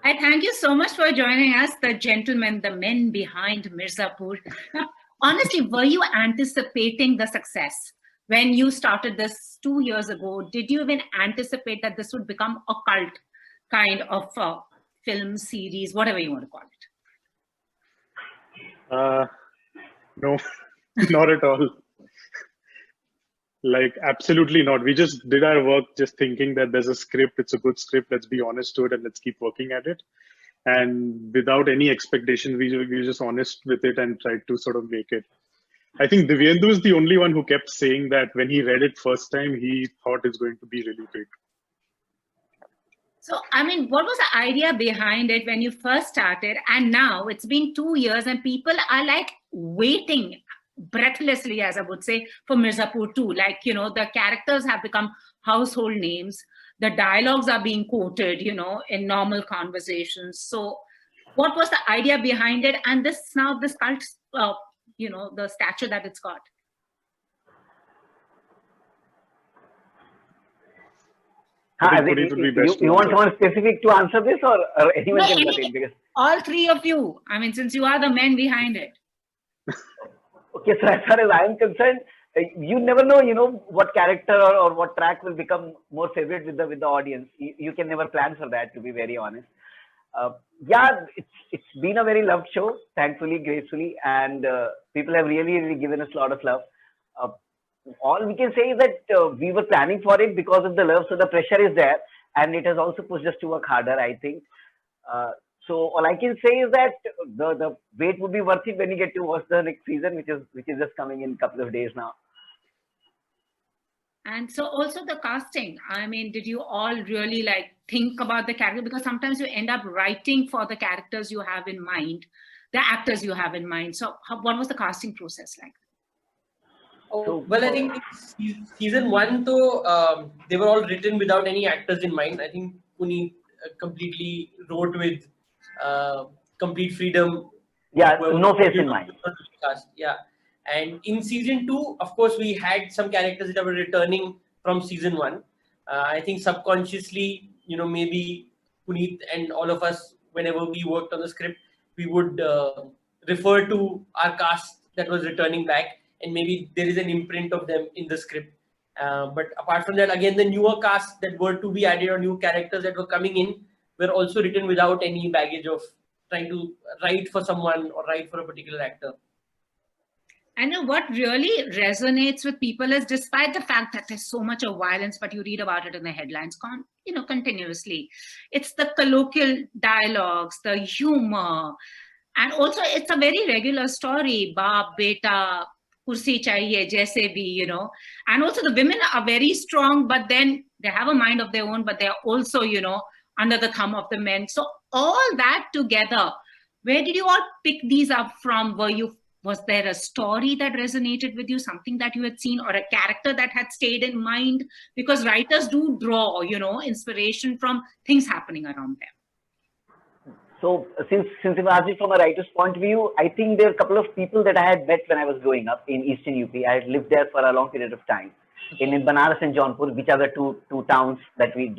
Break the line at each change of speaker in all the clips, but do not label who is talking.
I thank you so much for joining us, the gentlemen, the men behind Mirzapur. Now, honestly, were you anticipating the success when you started this 2 years ago? Did you even anticipate that this would become a cult kind of film series, whatever you want to call it?
Uh, no, not at all. Like, absolutely not. We just did our work just thinking that there's a script, it's a good script, let's be honest to it and let's keep working at it. And without any expectation, we were just honest with it and tried to sort of make it. I think Divyendu is the only one who kept saying that when he read it first time, he thought it's going to be really big.
So, I mean, what was the idea behind it when you first started? And now it's been 2 years and people are like waiting breathlessly, as I would say, for Mirzapur 2. Like, the characters have become household names. The dialogues are being quoted, in normal conversations. So what was the idea behind it? And this cult, the stature that it's got.
You want someone specific to answer this, or anyone can cut in? Because
all three of you. I mean, since you are the men behind it.
Okay, so as far as I am concerned, you never know, what character or what track will become more favorite with the audience. You can never plan for that, to be very honest. Yeah, it's been a very loved show, thankfully, gracefully, and people have really given us a lot of love. All we can say is that we were planning for it because of the love, so the pressure is there, and it has also pushed us to work harder, I think. So all I can say is that the wait would be worth it when you get to watch the next season, which is just coming in a couple of days now.
And so also the casting, I mean, did you all really think about the character? Because sometimes you end up writing for the characters you have in mind, the actors you have in mind. So what was the casting process like?
Oh, well, I think season 1, though, they were all written without any actors in mind. I think Puneet completely wrote with complete freedom.
Yeah, no face in mind.
Yeah. And in season 2, of course, we had some characters that were returning from season 1. I think subconsciously, maybe Puneet and all of us, whenever we worked on the script, we would refer to our cast that was returning back. And maybe there is an imprint of them in the script. But apart from that, again, the newer cast that were to be added or new characters that were coming in were also written without any baggage of trying to write for someone or write for a particular actor.
I know what really resonates with people is, despite the fact that there's so much of violence, but you read about it in the headlines, continuously. It's the colloquial dialogues, the humor, and also it's a very regular story. Baap, beta, kursi chahiye, jaise bhi, and also the women are very strong, but then they have a mind of their own, but they're also, under the thumb of the men. So all that together, where did you all pick these up from? Was there a story that resonated with you, something that you had seen, or a character that had stayed in mind? Because writers do draw, inspiration from things happening around them.
So since you asked me from a writer's point of view, I think there are a couple of people that I had met when I was growing up in Eastern UP. I had lived there for a long period of time. In Banaras and Jaunpur, which are the two towns that we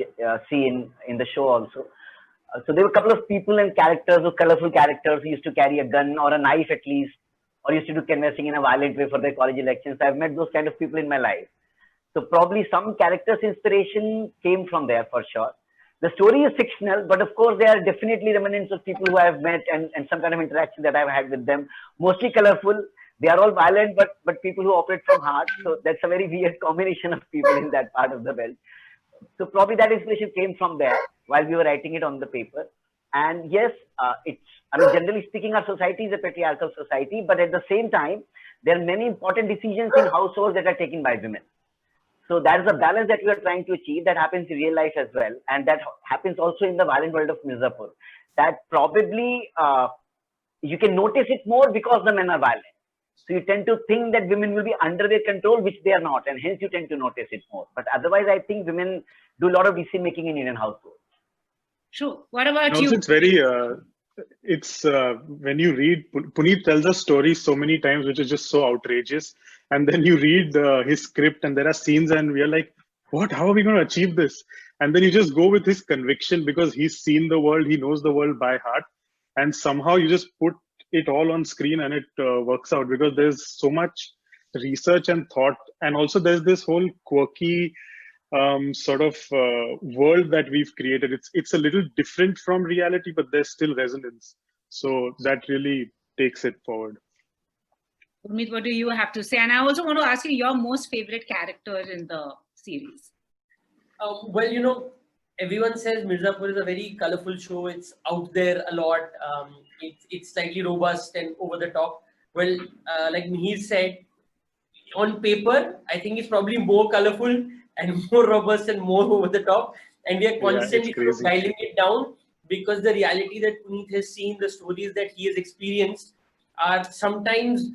see in the show also. So there were a couple of people and characters, colorful characters who used to carry a gun or a knife at least, or used to do canvassing in a violent way for their college elections. I've met those kind of people in my life. So probably some characters' inspiration came from there for sure. The story is fictional, but of course there are definitely remnants of people who I've met and some kind of interaction that I've had with them. Mostly colorful. They are all violent, but people who operate from heart. So that's a very weird combination of people in that part of the belt. So probably that inspiration came from there while we were writing it on the paper. And yes, generally speaking, our society is a patriarchal society, but at the same time, there are many important decisions in households that are taken by women. So that is a balance that we are trying to achieve. That happens in real life as well. And that happens also in the violent world of Mirzapur. That probably you can notice it more because the men are violent. So you tend to think that women will be under their control, which they are not. And hence you tend to notice it more. But otherwise, I think women do a lot of decision making in Indian households.
Sure. What about you?
It's very, when you read, Puneet tells us stories so many times, which is just so outrageous. And then you read his script and there are scenes and we are like, what, how are we going to achieve this? and then you just go with his conviction because he's seen the world, he knows the world by heart, and somehow you just put it all on screen and it works out because there's so much research and thought, and also there's this whole quirky sort of world that we've created. It's a little different from reality, but there's still resonance. So that really takes it forward.
Gurmeet, what do you have to say? And I also want to ask you your most favorite character in the series.
Well, you know, everyone says Mirzapur is a very colorful show. It's out there a lot. It's slightly robust and over the top. Well, like Mihir said, on paper, I think it's probably more colorful and more robust and more over the top. And we are constantly dialing it down because the reality that Puneet has seen, the stories that he has experienced, are sometimes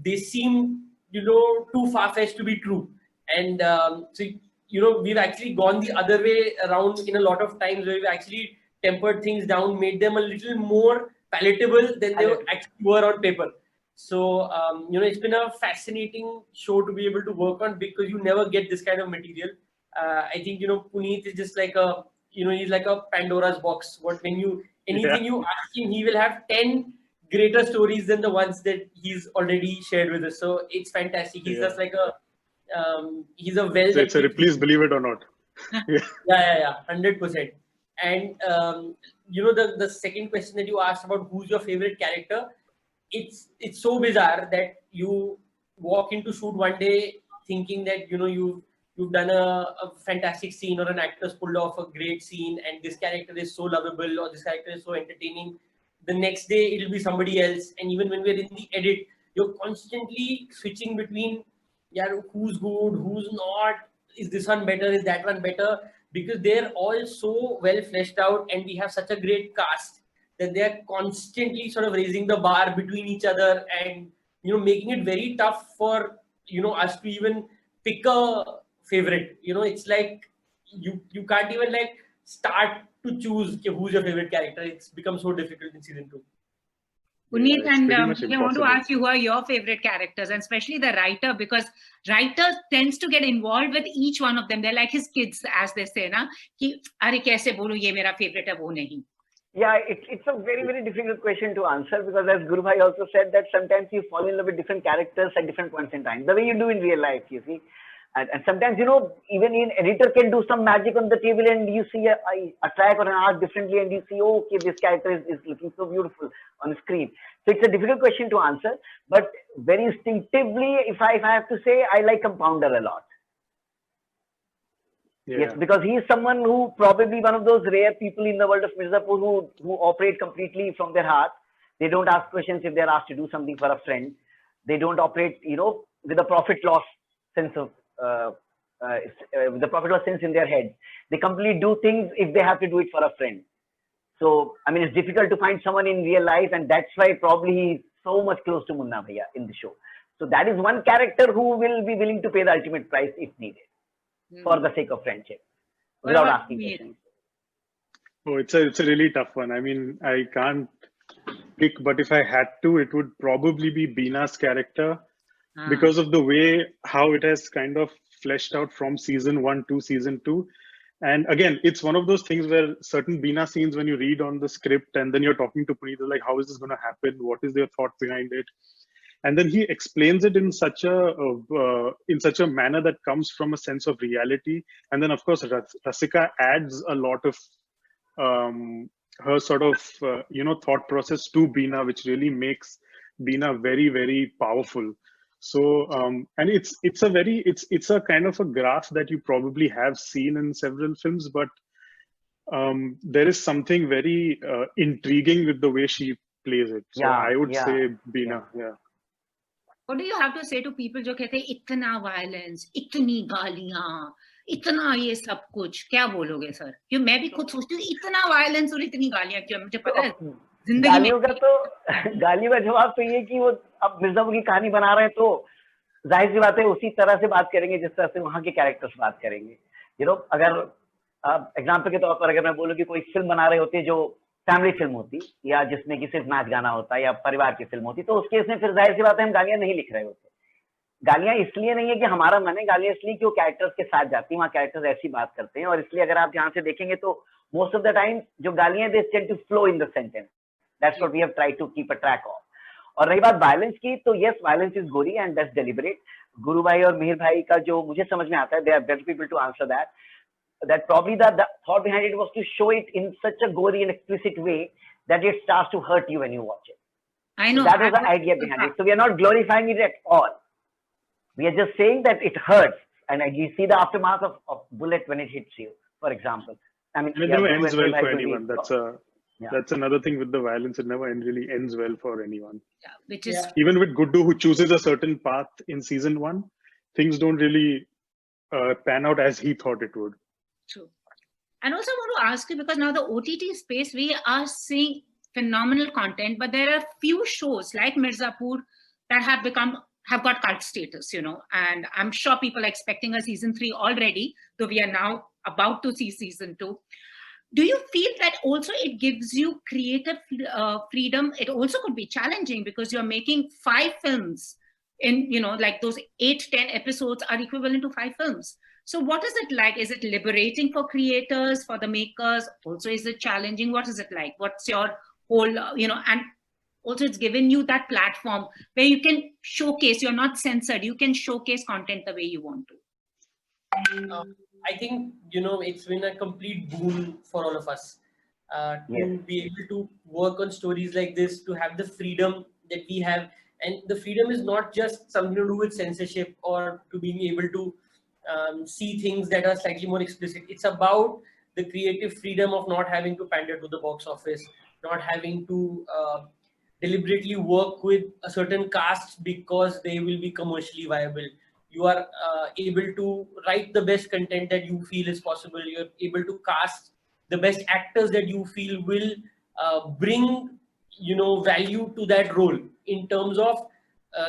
they seem, you know, too far-fetched to be true. And so, you know, we've actually gone the other way around in a lot of times where we've actually tempered things down, made them a little more palatable than they actually were on paper. So, you know, it's been a fascinating show to be able to work on because you never get this kind of material. I think, you know, Puneet is just like a, you know, he's like a Pandora's box. When you, anything you ask him, he will have 10 greater stories than the ones that he's already shared with us. So it's fantastic. He's just like a, he's a well.
So please believe it or not.
Yeah, 100%. And you know, the second question that you asked about who's your favorite character, it's so bizarre that you walk into shoot one day thinking that, you know, you've done a fantastic scene, or an actor's pulled off a great scene, and this character is so lovable, or this character is so entertaining. The next day it'll be somebody else, and even when we're in the edit, you're constantly switching between, yeah, who's good, who's not, is this one better, is that one better, because they're all so well fleshed out, and we have such a great cast that they're constantly sort of raising the bar between each other, and, you know, making it very tough for, you know, us to even pick a favorite. You know, it's like you can't even like start to choose who's your favorite character. It's become so difficult in season 2.
Puneet, and I want to ask you, who are your favorite characters, and especially the writer, because writer tends to get involved with each one of them. They're like his kids, as they say, na? Ki, "Are kaise bolu, ye mera favorite hai, wo nahi."
Yeah, it's a very, very difficult question to answer, because as Guru Bhai also said, that sometimes you fall in love with different characters at different points in time, the way you do in real life, you see. And sometimes, you know, even an editor can do some magic on the table, and you see a track or an art differently, and you see, oh, okay, this character is looking so beautiful on the screen. So it's a difficult question to answer, but very instinctively, if I have to say, I like Compounder a lot. Yeah. Yes, because he is someone who probably one of those rare people in the world of Mirzapur who operate completely from their heart. They don't ask questions if they're asked to do something for a friend. They don't operate, you know, with a profit loss sense of the profit loss sense in their heads. They completely do things if they have to do it for a friend. So, I mean, it's difficult to find someone in real life, and that's why probably he's so much close to Munna Bhaiya in the show. So that is one character who will be willing to pay the ultimate price if needed, for the sake of friendship, without asking questions.
Oh, it's a really tough one. I mean, I can't pick, but if I had to, it would probably be Beena's character, because of the way how it has kind of fleshed out from season 1 to season 2. And again, it's one of those things where certain Beena scenes, when you read on the script and then you're talking to Puneet, like, how is this going to happen? What is their thought behind it? And then he explains it in such a manner that comes from a sense of reality. And then, of course, Rasika adds a lot of her sort of thought process to Beena, which really makes Beena very, very powerful. So and it's a kind of a graph that you probably have seen in several films, but there is something very intriguing with the way she plays it. So I would say Beena. Yeah.
What do you have to say to people जो कहते हैं इतना violence, इतनी गालियाँ, इतना ये सब कुछ, क्या बोलोगे सर? क्यों मैं भी खुद सोचती हूँ इतना violence और इतनी गालियाँ क्यों? मुझे पता है जिंदगी में
गालियों का जवाब तो ये कि वो अब मिर्जापुर की कहानी बना रहे हैं, तो जाहिर सी बात है उसी तरह से बात करेंगे जिस तरह से वहाँ के कैरेक्टर्स बात करेंगे. यू नो, अगर एग्जाम्पल के तौर पर अगर मैं बोलूँ कि कोई फिल्म बना रहे होते जो फैमिली फिल्म होती, या जिसमें कि सिर्फ नाच गाना होता, या परिवार की फिल्म होती, तो उस केस में फिर जाहिर सी बात है हम गालियां नहीं लिख रहे होते. गालियां इसलिए नहीं है कि हमारा मन है, गालियां इसलिए कि वो कैरेक्टर्स के साथ जाती है, वहाँ कैरेक्टर्स ऐसी बात करते हैं, और इसलिए अगर आप ध्यान से देखेंगे तो मोस्ट ऑफ द टाइम जो गालियां they tend to flow in the sentence. That's what we have tried to keep a track of. और रही बात वायलेंस की, तो yes, violence is gory and that's deliberate. गुरु भाई और मिहिर भाई का जो मुझे समझ में आता है, they are better people to answer that. That probably the thought behind it was to show it in such a gory and explicit way that it starts to hurt you when you watch it.
I know.
So that was the idea behind it. So we are not glorifying it at all. We are just saying that it hurts, and you see the aftermath of bullet when it hits you, for example. I mean,
it never ends well for anyone. That's another thing with the violence. It never really ends well for anyone.
Yeah, which is
even with Guddu, who chooses a certain path in season 1, things don't really pan out as he thought it would.
True. And also I want to ask you, because now the OTT space, we are seeing phenomenal content, but there are few shows like Mirzapur that have got cult status, and I'm sure people are expecting a season 3 already, though we are now about to see season 2. Do you feel that also it gives you creative freedom? It also could be challenging because you're making 5 films in, like those 8-10 episodes are equivalent to 5 films. So what is it like? Is it liberating for creators, for the makers? Also, is it challenging? What is it like? What's your whole, and also it's given you that platform where you can showcase, you're not censored, you can showcase content the way you want to.
I think, it's been a complete boon for all of us to be able to work on stories like this, to have the freedom that we have. And the freedom is not just something to do with censorship or to being able to see things that are slightly more explicit. It's about the creative freedom of not having to pander to the box office, not having to deliberately work with a certain cast because they will be commercially viable. You are able to write the best content that you feel is possible. You're able to cast the best actors that you feel will bring, value to that role in terms of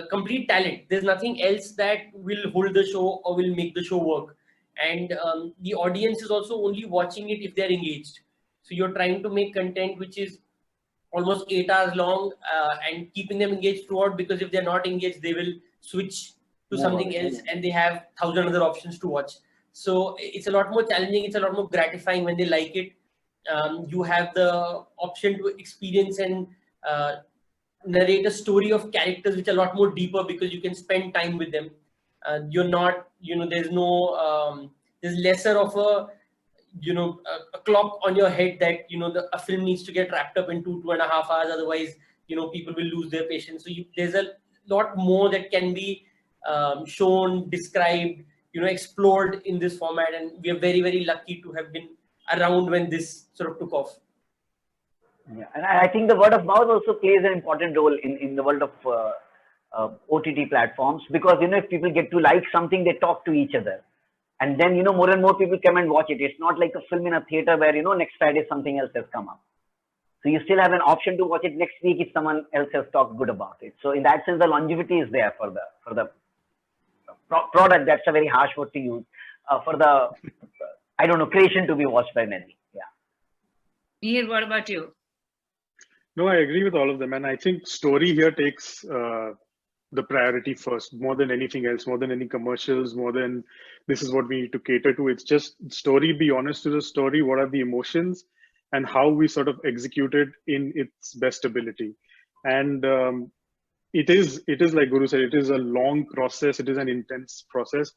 complete talent. There's nothing else that will hold the show or will make the show work. And the audience is also only watching it if they're engaged. So you're trying to make content which is almost 8 hours long and keeping them engaged throughout, because if they're not engaged, they will switch to something else and they have 1,000 other options to watch. So it's a lot more challenging. It's a lot more gratifying when they like it. You have the option to experience and narrate a story of characters which are a lot more deeper because you can spend time with them. You're not, there's no, there's lesser of a clock on your head that, a film needs to get wrapped up in 2.5 hours. Otherwise, people will lose their patience. So there's a lot more that can be shown, described, explored in this format. And we are very, very lucky to have been around when this sort of took off.
Yeah, and I think the word of mouth also plays an important role in the world of OTT platforms, because, if people get to like something, they talk to each other. And then, more and more people come and watch it. It's not like a film in a theater where, next Friday something else has come up. So you still have an option to watch it next week if someone else has talked good about it. So in that sense, the longevity is there for the product. That's a very harsh word to use. For the, creation to be watched by many. Yeah.
Mihir, what about you?
No, I agree with all of them. And I think story here takes the priority first, more than anything else, more than any commercials, more than this is what we need to cater to. It's just story, be honest to the story. What are the emotions and how we sort of execute it in its best ability. And it is like Guru said, it is a long process. It is an intense process.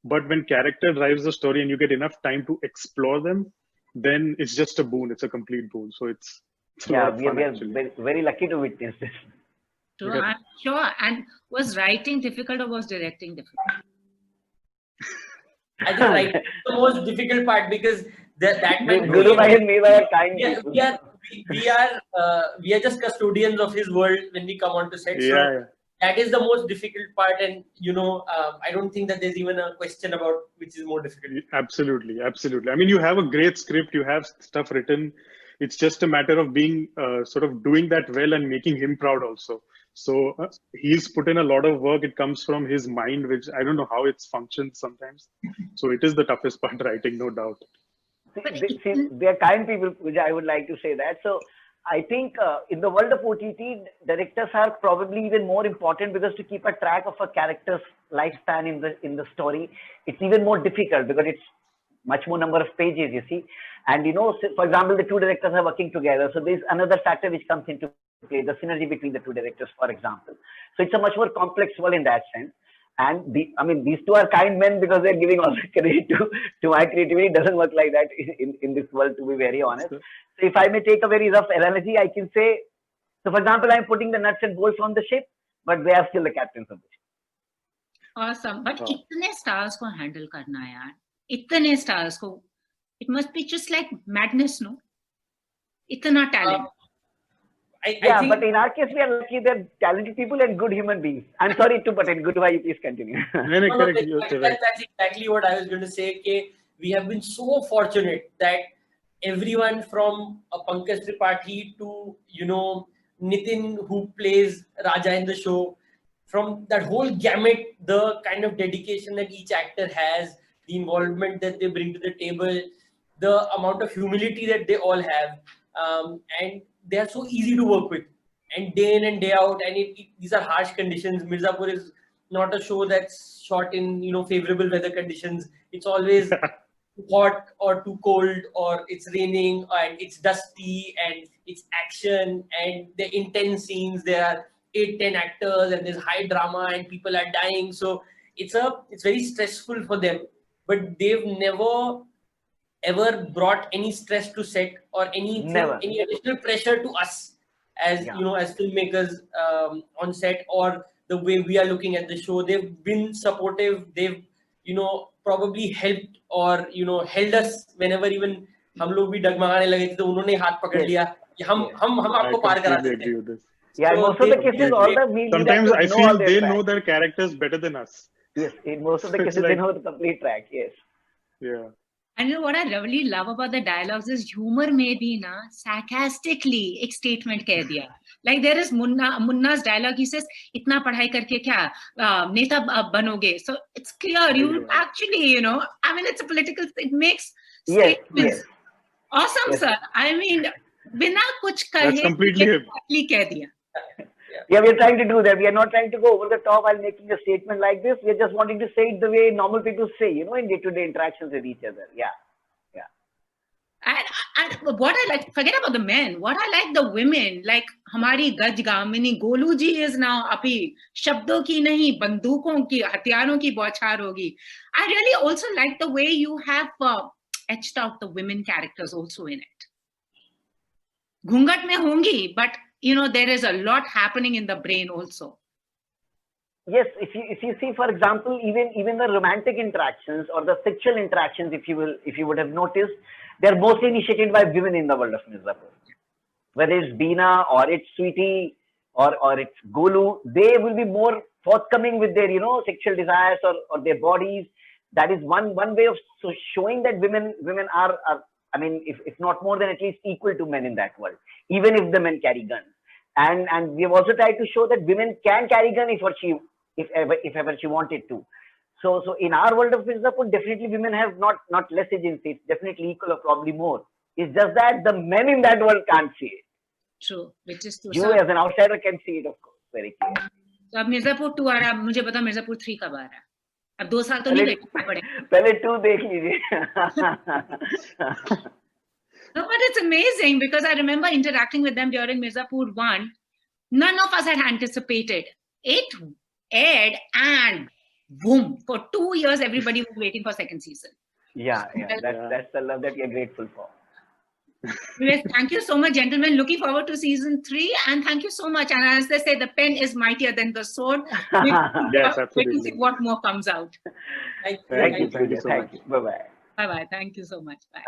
But when character drives the story and you get enough time to explore them, then it's just a boon. It's a complete boon. So it's
we are very, very lucky to witness this.
Sure, I'm sure. And was writing difficult or was directing difficult?
I think writing is the most difficult part, because that man.
Guru Bhai and me were kind.
We are just custodians of his world when we come on to set.
Yeah,
so that is the most difficult part, and I don't think that there's even a question about which is more difficult.
Absolutely. I mean, you have a great script, you have stuff written. It's just a matter of being sort of doing that well and making him proud also. So he's put in a lot of work. It comes from his mind, which I don't know how it's functioned sometimes. So it is the toughest part, writing, no doubt.
See, they are kind people, which I would like to say that. So I think in the world of OTT, directors are probably even more important, because to keep a track of a character's lifespan in the story, it's even more difficult because it's much more number of pages, you see. And for example, the two directors are working together, so there's another factor which comes into play, the synergy between the two directors, for example. So it's a much more complex world in that sense. And these two are kind men, because they're giving all the credit to my creativity. It doesn't work like that in this world, to be very honest. So if I may take a very rough analogy, I can say, so for example, I'm putting the nuts and bolts on the ship, but they are still the captains of the ship.
Awesome. But itne stars ko handle karna yaar. Itne stars ko, it must be just like madness, no? Itna talent.
I think,
but in our case, we are lucky they're talented people and good human beings. I'm sorry to butt in. Good, why you please continue.
That's exactly what I was going to say. Okay, we have been so fortunate that everyone from Pankaj Tripathi to Nitin, who plays Raja in the show, from that whole gamut, the kind of dedication that each actor has, the involvement that they bring to the table, the amount of humility that they all have, and they are so easy to work with, and day in and day out. And these are harsh conditions. Mirzapur is not a show that's shot in favorable weather conditions. It's always hot or too cold, or it's raining and it's dusty, and it's action and the intense scenes. There are 8-10 actors and there's high drama and people are dying. So it's very stressful for them. But they've never ever brought any stress to set or any additional pressure to us as as filmmakers on set, or the way we are looking at the show. They've been supportive. They've probably helped or held us whenever even हम लोग भी डगमगाने लगे थे, तो उन्होंने हाथ पकड़ लिया कि हम आपको पार करा देते हैं.
Yeah, in most of the cases, all the
sometimes I feel they know their characters better than us.
Yes, in most of the cases, they know the complete track. Yes.
Yeah.
And what I really love about the dialogues is humor में भी ना sarcastically एक statement कह दिया. Like there is Munna's dialogue. He says, "इतना पढ़ाई करके क्या नेता बनोगे?" So it's clear you actually it's a political. It makes statements.
Yes.
Awesome, sir. I mean, बिना कुछ कहे
That's completely
कह दिया.
Yeah, we're trying to do that. We are not trying to go over the top while making a statement like this. We're just wanting to say it the way normal people say, in day-to-day interactions with each other. Yeah.
And what I like, forget about the men. What I like the women, like हमारी गज गामिनी गोलू जी is now अभी शब्दों की नहीं बंदूकों की हथियारों की बौछार होगी. I really also like the way you have etched out the women characters also in it. घूंघट में होंगी, but there is a lot happening in the brain also.
Yes, if you see, for example, even the romantic interactions or the sexual interactions, if you would have noticed, they're mostly initiated by women in the world of Mirzapur. Whether it's Beena or it's Sweetie or it's Golu, they will be more forthcoming with their sexual desires or their bodies. That is one way of showing that women are if not more than at least equal to men in that world, even if the men carry guns. And we have also tried to show that women can carry gun if ever she wanted to. So in our world of Mirzapur, definitely women have not less agency. It's definitely equal or probably more. It's just that the men in that world can't see it.
True, which is true.
You as an outsider can see it, of course, very clear.
So अब मिर्जापुर 2 आ रहा है, मुझे पता मिर्जापुर 3 कब आ रहा है. अब 2 साल तो नहीं वेट पड़े.
पहले 2 देख लीजिए.
No, but it's amazing because I remember interacting with them during Mirzapur 1. None of us had anticipated. It aired and boom, for 2 years everybody was waiting for second season.
Yeah. That's the love that we are grateful for.
Anyways, thank you so much, gentlemen. Looking forward to season 3, and thank you so much. And as they say, the pen is mightier than the sword.
Yes, absolutely.
Wait to see what more comes out.
Thank you. Bye bye.
Bye bye. Thank you so much. Bye.